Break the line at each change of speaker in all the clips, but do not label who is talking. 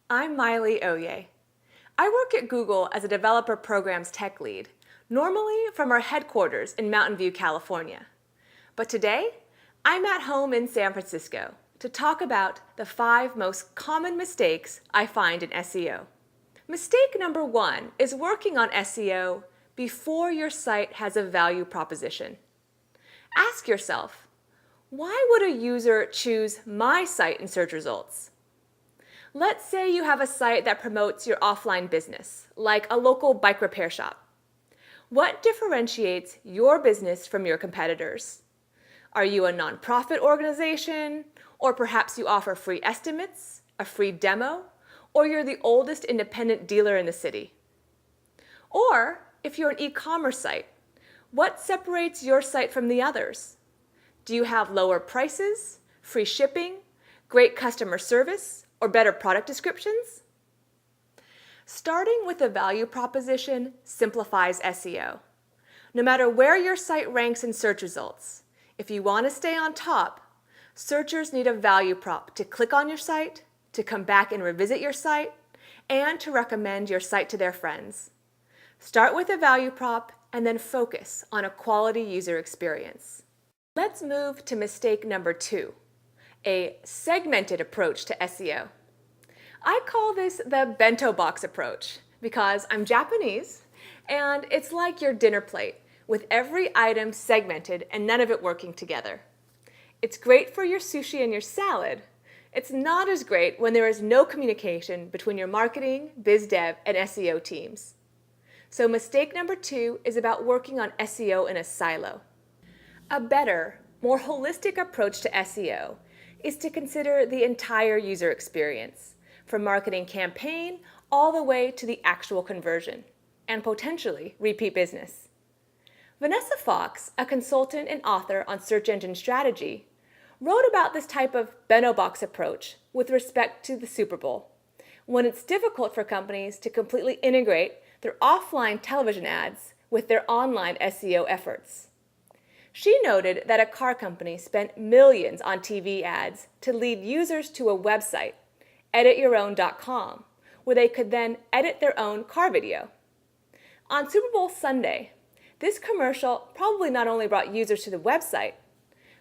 I'm Miley Oye. I work at Google as a developer programs tech lead, normally from our headquarters in Mountain View, California. But today, I'm at home in San Francisco to talk about the 5 most common mistakes I find in SEO. Mistake number 1 is working on SEO before your site has a value proposition. Ask yourself, why would a user choose my site in search results? Let's say you have a site that promotes your offline business, like a local bike repair shop. What differentiates your business from your competitors? Are you a nonprofit organization? Or perhaps you offer free estimates, a free demo, or you're the oldest independent dealer in the city? Or if you're an e-commerce site, what separates your site from the others? Do you have lower prices, free shipping, great customer service, or better product descriptions? Starting with a value proposition simplifies SEO. No matter where your site ranks in search results, if you want to stay on top, searchers need a value prop to click on your site, to come back and revisit your site, and to recommend your site to their friends. Start with a value prop and then focus on a quality user experience. Let's move to mistake number 2. A segmented approach to SEO. I call this the bento box approach because I'm Japanese and it's like your dinner plate with every item segmented and none of it working together. It's great for your sushi and your salad. It's not as great when there is no communication between your marketing, biz dev, and SEO teams. So mistake number 2 is about working on SEO in a silo. A better, more holistic approach to SEO is to consider the entire user experience, from marketing campaign all the way to the actual conversion, and potentially repeat business. Vanessa Fox, a consultant and author on search engine strategy, wrote about this type of bento box approach with respect to the Super Bowl, when it's difficult for companies to completely integrate their offline television ads with their online SEO efforts. She noted that a car company spent millions on TV ads to lead users to a website, edityourown.com, where they could then edit their own car video. On Super Bowl Sunday, this commercial probably not only brought users to the website,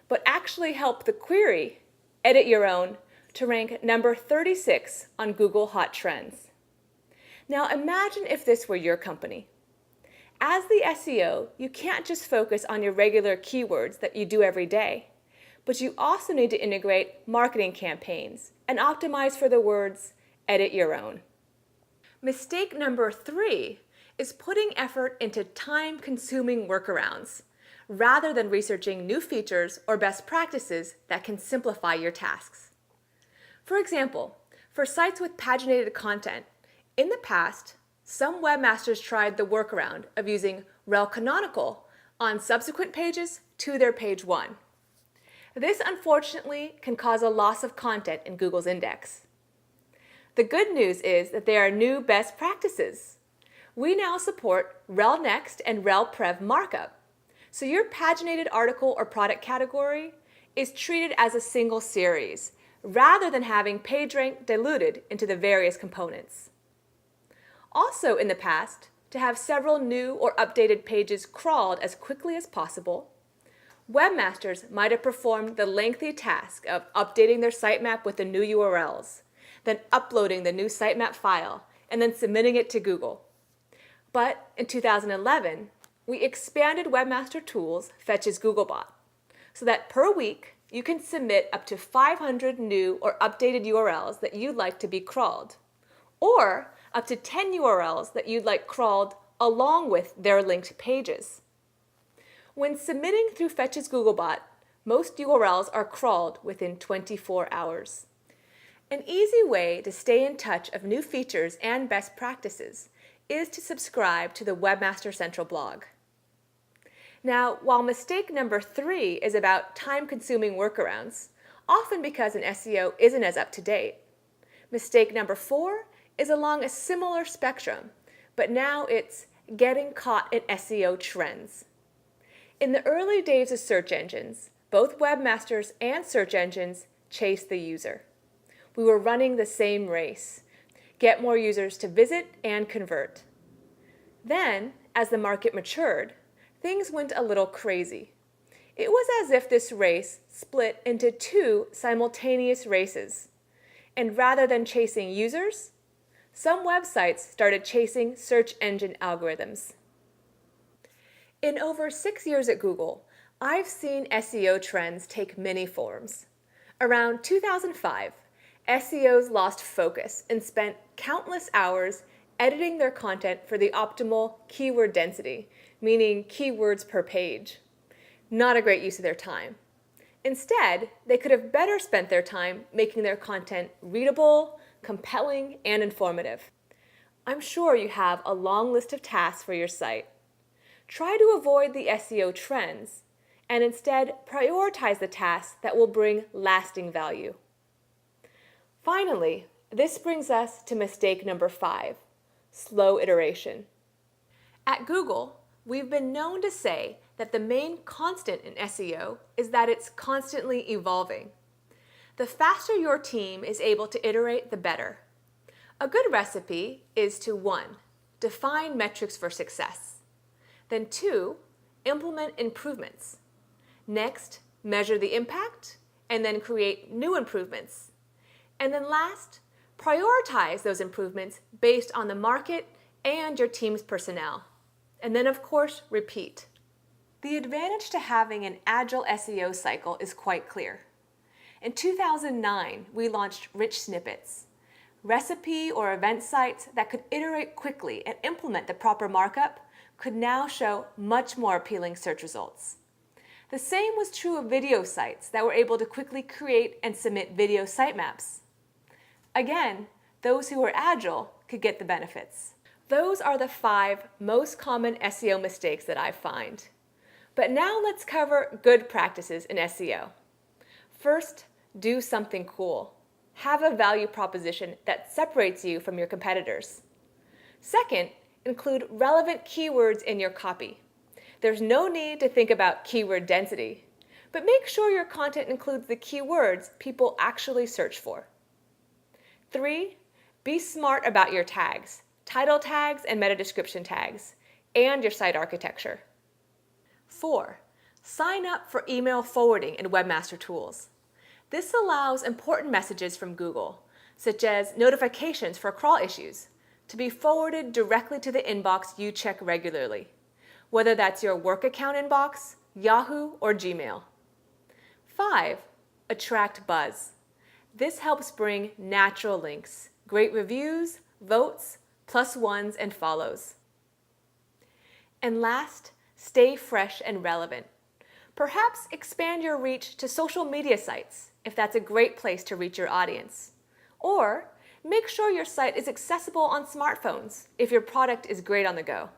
but actually helped the query, Edit Your Own, to rank number 36 on Google Hot Trends. Now imagine if this were your company. As the SEO, you can't just focus on your regular keywords that you do every day, but you also need to integrate marketing campaigns and optimize for the words, edit your own. Mistake number 3 is putting effort into time-consuming workarounds, rather than researching new features or best practices that can simplify your tasks. For example, for sites with paginated content, in the past, some webmasters tried the workaround of using rel canonical on subsequent pages to their page 1. This unfortunately can cause a loss of content in Google's index. The good news is that there are new best practices. We now support rel next and rel prev markup, so your paginated article or product category is treated as a single series, rather than having page rank diluted into the various components. Also in the past, to have several new or updated pages crawled as quickly as possible, webmasters might have performed the lengthy task of updating their sitemap with the new URLs, then uploading the new sitemap file, and then submitting it to Google. But in 2011, we expanded Webmaster Tools Fetch's Googlebot, so that per week you can submit up to 500 new or updated URLs that you'd like to be crawled, or up to 10 URLs that you'd like crawled along with their linked pages. When submitting through Fetch's Googlebot, most URLs are crawled within 24 hours. An easy way to stay in touch of new features and best practices is to subscribe to the Webmaster Central blog. Now, while mistake number 3 is about time-consuming workarounds, often because an SEO isn't as up-to-date, mistake number 4 is along a similar spectrum, but now it's getting caught in SEO trends. In the early days of search engines, both webmasters and search engines chased the user. We were running the same race. get more users to visit and convert. Then, as the market matured, things went a little crazy. It was as if this race split into two simultaneous races. And rather than chasing users, some websites started chasing search engine algorithms. In over 6 years at Google, I've seen SEO trends take many forms. Around 2005, SEOs lost focus and spent countless hours editing their content for the optimal keyword density, meaning keywords per page. Not a great use of their time. Instead, they could have better spent their time making their content readable, compelling, and informative. I'm sure you have a long list of tasks for your site. Try to avoid the SEO trends and instead prioritize the tasks that will bring lasting value. Finally, this brings us to mistake number 5, slow iteration. At Google, we've been known to say that the main constant in SEO is that it's constantly evolving. The faster your team is able to iterate, the better. A good recipe is to 1, define metrics for success. Then 2, implement improvements. Next, measure the impact, and then create new improvements. And then last, prioritize those improvements based on the market and your team's personnel. And then, of course, repeat. The advantage to having an agile SEO cycle is quite clear. In 2009, we launched Rich Snippets, recipe or event sites that could iterate quickly and implement the proper markup could now show much more appealing search results. The same was true of video sites that were able to quickly create and submit video sitemaps. Again, those who were agile could get the benefits. Those are the 5 most common SEO mistakes that I find. But now let's cover good practices in SEO. First, do something cool. Have a value proposition that separates you from your competitors. Second, include relevant keywords in your copy. There's no need to think about keyword density, but make sure your content includes the keywords people actually search for. 3, be smart about your tags, title tags and meta description tags, and your site architecture. 4, sign up for email forwarding in Webmaster Tools. This allows important messages from Google, such as notifications for crawl issues, to be forwarded directly to the inbox you check regularly, whether that's your work account inbox, Yahoo, or Gmail. 5, attract buzz. This helps bring natural links, great reviews, votes, +1s, and follows. And last, stay fresh and relevant. Perhaps expand your reach to social media sites if that's a great place to reach your audience. Or make sure your site is accessible on smartphones if your product is great on the go.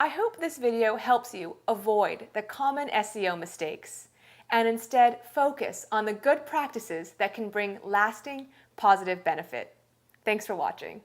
I hope this video helps you avoid the common SEO mistakes and instead focus on the good practices that can bring lasting, positive benefit. Thanks for watching.